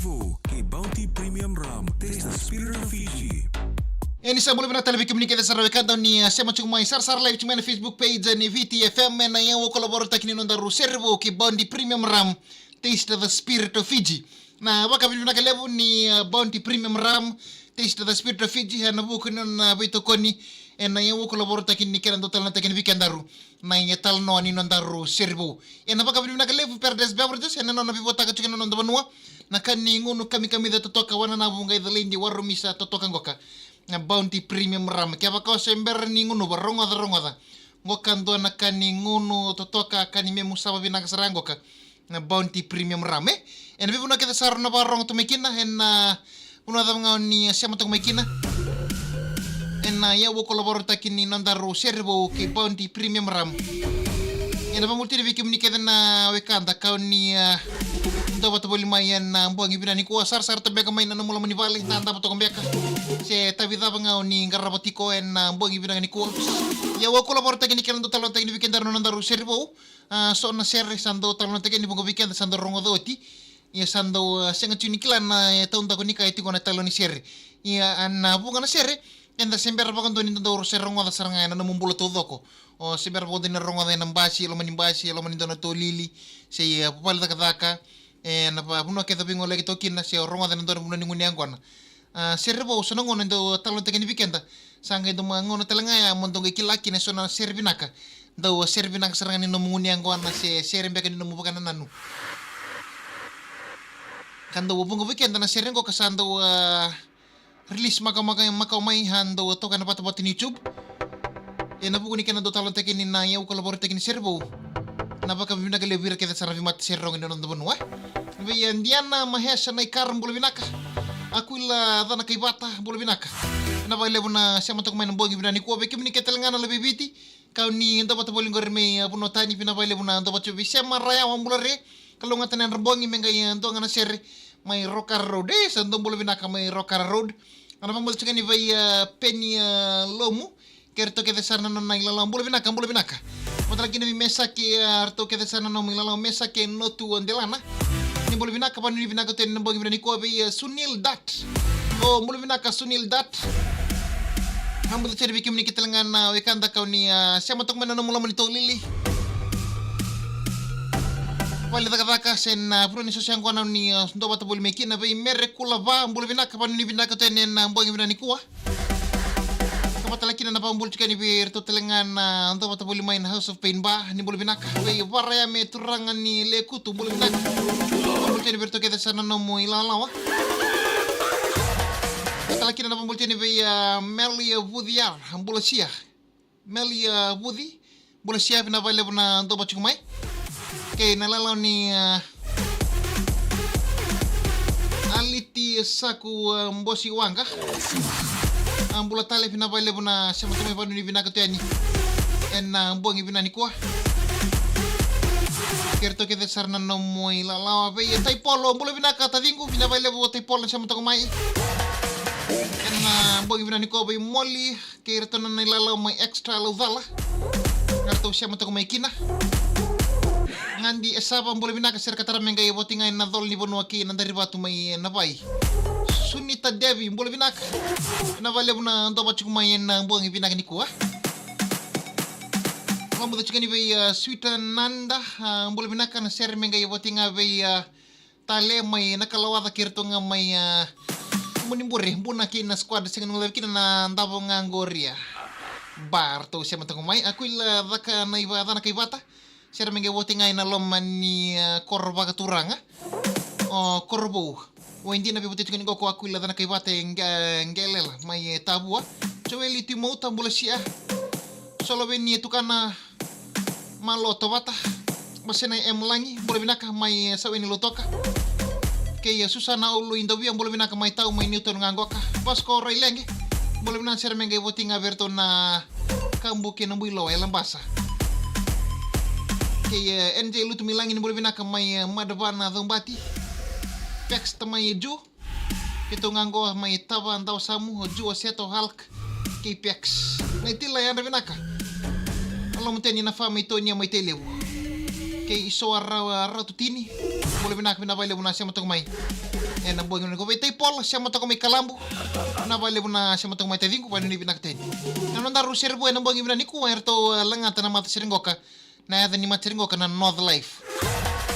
Servo ke Bounty Premium Rum. Taste the spirit of Fiji. Sa boleh benar televi komunikasi sarwekada ni sema cuma sar live cuma na Facebook page ni VTFM na yang kolaborata kini nondaru Servo ke Bounty Premium Rum. Taste the spirit of Fiji. Na waka vile nakalevu ni Bounty Premium Rum. Taste the spirit of Fiji na buku na bito koni na yang kolaborata kini kena total na tekeni weekendaru na tal no ni nondaru Servo. Na waka vile nakalevu perdes beverages na nona bibota ka chicken nonda banua na kani ngunu kami da totoka wana na bunga idalindi warumisa totoka ngoka. Bounty Premium Rum kaya baka sember ni ngunu barongoda ngokando na kani ngunu totoka kani memu saba binaka sarango ka na Bounty Premium Rum en vivo na kita sarna barong to mekina en uno da nga ni sema to mekina en ya wo kolaborata kini nondaru Servo ke Bounty Premium Rum en ba multi vi komunikasi na wekanda ka ni ndo bato boli mayan na mbuangi binani ko sar to beka may na mula manivali na anda bato kombeka se tabida banga ni garabotiko en mbuangi binani ko ya wo kolaborata kini kendo talon tekni weekend no nondaru Servo so na sere sando talon tekni bungo weekend sando rongo doti ya sando senga tuni klan na taunda ko nika iti ko na talon ni sere ya an bunga na sere enda sember ba kondo ni nondaru sere rongo da saranga na mumbulo to doko o sember ba kondo ni rongo da nambasi lo mani dono to lili se papal daka na pa puno ke tapingo lagi tokin na se rongo da ndor puno nguni angkona Servo sono ngono ndo talon tekeni weekend sanga ndo ngono talanga ya mondo kilaki ne sona servinaka ndo servinaka saranga ni no nguni angkona se serembe kan no mubaka nanu kando bungo weekend na serengo kasando release maka mai hando toka na pata pati YouTube na buku ni kana do talon tekeni na ya kolaborate tekeni Servo na baka bibina ka levira kita sarang MATASERE ndo ndo bonwa be Indiana mahesha na ikaram bolo binaka akuila dana kay bata bolo binaka na ba levo na sema tok man bogi binani ko be kimni ketelngana lebih biti kau ni ndo bata boling gorme puno tani pina ba levo na ndo bacho bi sema raya wambulare kalau ngatan rebongi mengai ndo ngana sere mai rocker road sando bolo binaka mai rocker road ana bambol chikani vai peni lomu kerto ke desarna no na ilala bolo binaka Otra lagi nabi mesa ke arto ke desana no milala mesa ke no tu ondelana ni bolo binaka pa ni binaka ten bogi binani ko be Sunil Dat o bolo binaka Sunil Dat hambo tere bikim ni kitelangan wekanda kau ni siamo tok mena no mula monito lili wale taka sen pro ni sosiang ko na ni ndo bata bolo mekina be mere kula ba bolo binaka pa ni binaka ten bogi binani ko Matalaki na napambul chika ni Berto telengan untuk mata boleh main House of Pain ba ni boleh binaka we waraya me turangan ni leku tu boleh binaka boleh ni Berto kita sana no mo ilalawa matalaki na napambul chika ni Melia Woodiar boleh sia Melia Woodi boleh sia pina vale na untuk baca kumai okay nalalaw ni Aliti saku mbosi wanga ambula tale pina baile buna sama tome panu ni bina katani en buangi bina ni kwa kerto ke desarna no moi la lawa be tai polo ambula bina kata dingu bina baile bo tai polo sama to mai en buangi bina ni kwa be moli kerto na ni la lawa mai extra lo vala kerto sama to mai kina ngandi esaba ambula bina ka ser katara menga ye botinga na dol ni bonu aki na dari batu mai na bai Sunita Devi boleh binaka na vale buna ndo bachu kumayen na buangi binaka ni kuah mambo to chikani be Sweeta Nanda boleh binaka na ser menga yotinga be tale mai nakalawada kirto nga mai munimbure buna kina squad singa ngalev kina na ndabo ngangoria bar to sema to mai akuila daka na ibada na kaibata ser menga yotinga ina lomani korba katuranga o korbo Wendi na bibuti chikani ko akuila dana kay bate ngelela may tabua choweli timo tambula siya solo beni tukana maloto bata masena emlangi boleh binaka may saweni lotoka kay susana ulu indobi boleh binaka may tau may newton ngangoka pasko railenge boleh binaka ser mengay boti ngaberto na kambuke na builo ay lambasa kay NJ lutu milangi boleh binaka may madabana dombati Pex tamay ju ito nganggo may taba andaw samu ju seto halk kay Pex may tila yan binaka alam mo tani na fama ito niya may telewo kay iso araw tutini boleh binaka binabayle mo na siya matong may na buang ko betay pol siya mo to may kalambo na bale na siya mo to may tading ko paano ni binakten na daru serbo na buang ibna ni ko erto langata na MATASERE-NORTHLIFE na ada ni MATASERE-NORTHLIFE na Northlife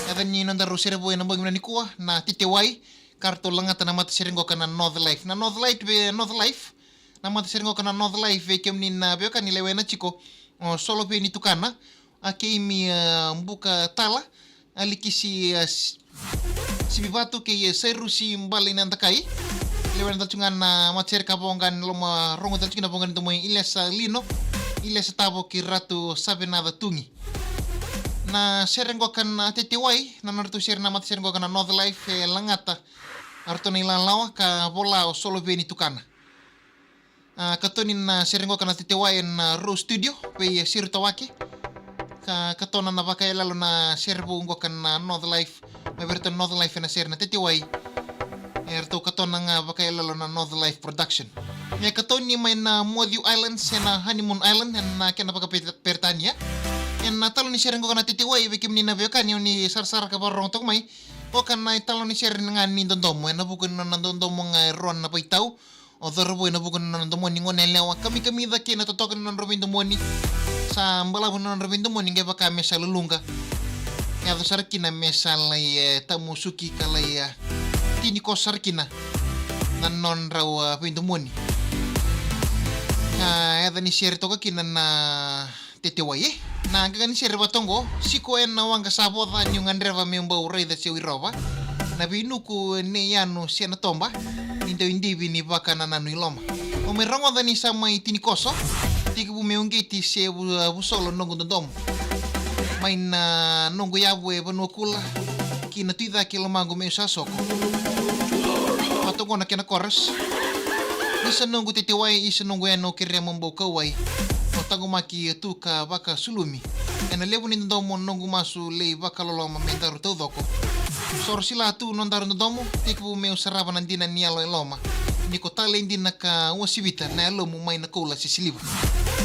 ada ni daru serbo na buang ibna ni ko na SERE-TETEWAI karto langata na MATASERE-NORTHLIFE na Northlife na Northlife na MATASERE-NORTHLIFE na Northlife kem ni na beo kan ilewe na chiko solo pe ni tukana akimi mbuka tala alikisi si bibatu ke seru si mbali nanta kai lewan dal chungan MATASERE kabongan loma rongo dal chungan bongan tumoy ilesa lino ilesa tabo ki ratu sabe nada tungi na serengo kan SERE-TETEWAI na nartu share na MATASERE-NORTHLIFE kan Northlife langata arto na ilan lawa ka bola o solo beni tukana katonin na serengo kan SERE-TETEWAI na Ro Studio pe SERE-TETEWAI katona na baka lalo na serbo ungo kan Northlife may berto Northlife na SERE-TETEWAI erto katona nga baka lalo na Northlife production may katoni may na Modiu Islands na Honeymoon Island na kena baka pertanya en na talo ni serengo kan SERE-TETEWAI bekim ni na bekan ni sarsar ka barong tok may o kan na talo ni sere nga ni dondomo na bukon na dondomo nga ron na paitaw o dorbo na bukon na dondomo ni ngone lewa kami da kina totokan na robin domoni sa mbalabu na robin domoni nge baka mesa lulunga ya sarkina mesa lay tamusuki kalay tini ko sarkina na non raw pindomoni ya ni sere to kina na SERE-TETEWAI na gani sere batongo siko en na wanga saboda ni ngandreva memba urei da sewi roba na binuku ne yanu siana tomba indo indivi ni baka na nanu iloma o merongo da ni sama itini koso tiku meungeti se busolo nongo dondom main nongo yabu e banokula kina tuida kilomango me sasoko patongo na kena koras isa nongo SERE-TETEWAI isa nongo eno kire mambo kawai tago maki tuka baka sulumi ena lebu ni ndomo nongo masu lei baka loloma mentaru todoko sorsila tu nondaru ndomo tiku meu saraba nandina nialo eloma niko tale indina ka wasibita na elomu mai na kola sisilibu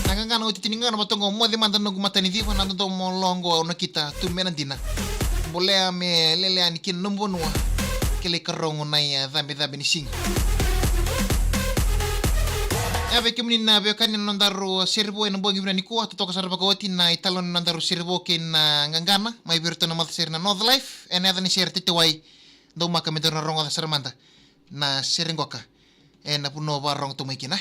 nangangana utitiningana matongo mo de manda nongo matani viva na ndomo longo na kita tu menandina bolea me lele ani kin nombo noa kele karongo na ya dhambe ni singa ave kemni na be kan nondaru serbo en bongi ni ko to ka sarba ko na italon nondaru serbo ken ngangana mai berto na MATASERE na Northlife en ada ni SERE-TETEWAI do maka medor na rongo da sarmanda na serengoka en puno barong to mekina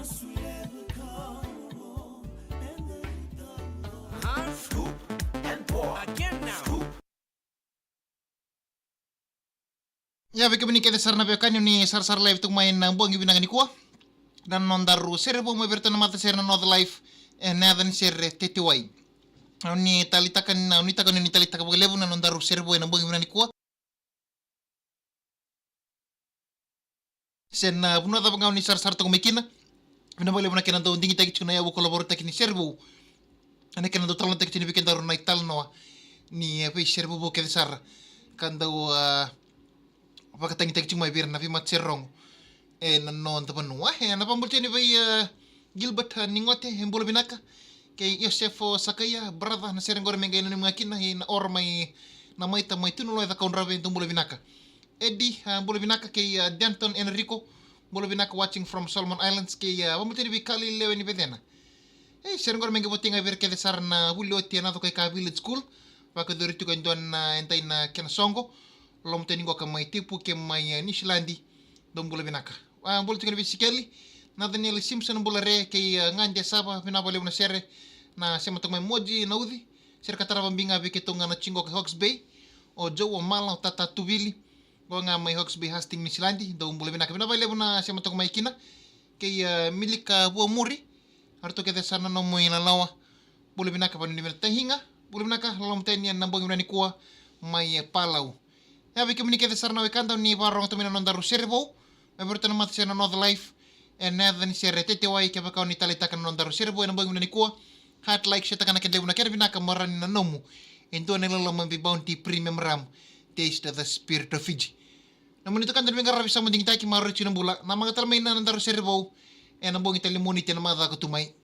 Scoop and pour. Again now. Scoop. Ya, beke bini kete sarna bekani ni sar live tuk main buang ibina ngani kuah. Dan nondaru sere bo meberta na MATASERE-NORTHLIFE nadan SERE-TETEWAI. Ni talitakan ni talitakan levu na nondaru sere bo na buang ibina ni kuah. Sen buno ta bangau ni sar tuk mekina. Bina boleh buna kenan to dingi tagi chuna ya bu kolabor tak ni sere bo. Ane kenan to talon tak chini bikin daru na ital no ni pe sere bo kete sar kan dau apa kata kita cuma biar nafi mat serong na non tapan wah na pambulce ni bai Gilbert ningote hembolo binaka kay Yosefo Sakaya brother na sereng gore mengai na makin na or mai na mai ta mai tunulo ta kaun rabe tumbolo binaka Eddie bolo binaka kay Danton Enrico bolo binaka watching from Solomon Islands kay pambulce ni bai kali lewe ni bedena sereng gore mengai botinga ver kay sar na hulio tiana to kay ka village school baka doritu kan don entay na kenasongo lom teni go kamay tipu ke may Nishlandi dom bula binaka bula tukani bisikeli na Daniel Simpson bula re kay nganja saba pinabali na sere na sema tok may moji na udi ser katara bambinga bi ketong na chingo ke Hawks Bay o Joe o Mala o Tata Tubili go nga may Hawks Bay Hastings Nishlandi dom bula binaka pinabali na sema tok may kina kay milika buo muri arto ke sana no mo ina lawa bula binaka pa ni tahinga bula binaka lom teni na bong ni kuwa may palau. Ya, beke mini kete sarna wekanta ni barong to mina nondaru serbo. Meberta na MATASERE-NORTHLIFE. And never ni SERE-TETEWAI kaya kau ni talita kan nondaru serbo na bang ni kuah. Hat like siya takana kende una kaya binaka marani na nomu. Ento na lalang bounty premium ram. Taste the spirit of Fiji. Namun itu kan dan mengarap bisa mending taki maru cina bula. Na mga talmay na nondaru serbo. Na bang italimunit na mata ko tumay.